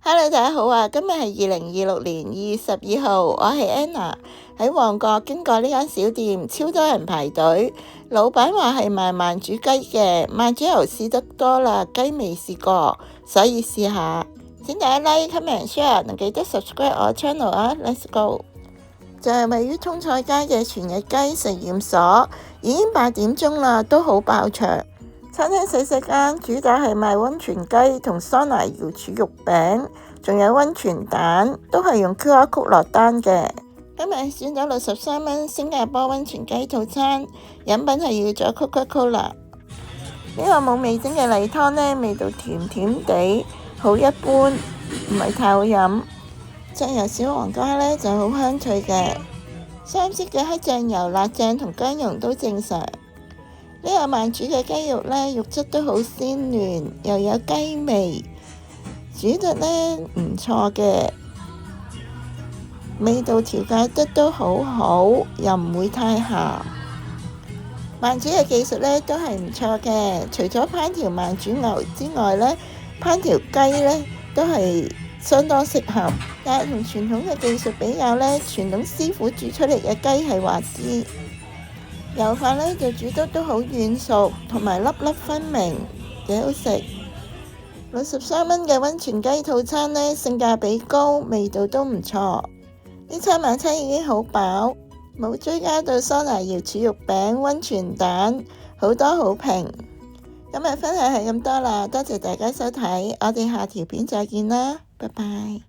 Hello，大家好啊！今日係2026年2月12號，我係 Anna。喺旺角經過呢間小店，超多人排隊。老闆話係賣慢煮雞嘅，慢煮牛試得多啦，雞未試過，所以試下。請大家 like、comment、share， 同記得 subscribe 我 channel 啊 ！Let's go！ 就係位於通菜街嘅全日雞實驗所，已經8點鐘啦，都好爆場。餐廳細間，主打係賣溫泉雞同桑拿瑤柱肉餅，仲有溫泉蛋，都係用 QR code 落單嘅。今日選咗63蚊新加坡溫泉雞套餐，飲品係要咗 Coca-Cola。呢個冇味精嘅例湯呢，味道甜甜地，好一般，唔係太好飲。醬油小黃瓜呢就好香脆嘅，三色嘅黑醬油、辣醬同薑蓉都正常。呢個慢煮嘅雞肉呢，肉質都好鮮嫩，又有雞味，煮得呢唔錯嘅，味道調介得都好好，又唔會太鹹。慢煮嘅技術呢都係唔錯嘅，除咗烹調慢煮牛之外呢，烹調雞呢都係相當適合。但係同傳統嘅技術比較呢，傳統師傅煮出嚟嘅雞係滑啲。油飯呢就煮得都好軟熟，同埋粒粒分明，幾好食。63蚊嘅溫泉雞套餐呢，性價比高，味道都唔錯。呢餐晚餐已經好飽，冇追加到桑拿瑤柱肉餅、溫泉蛋，好多好評。今日分享係咁多啦，多謝大家收睇，我哋下條片再見啦，拜拜。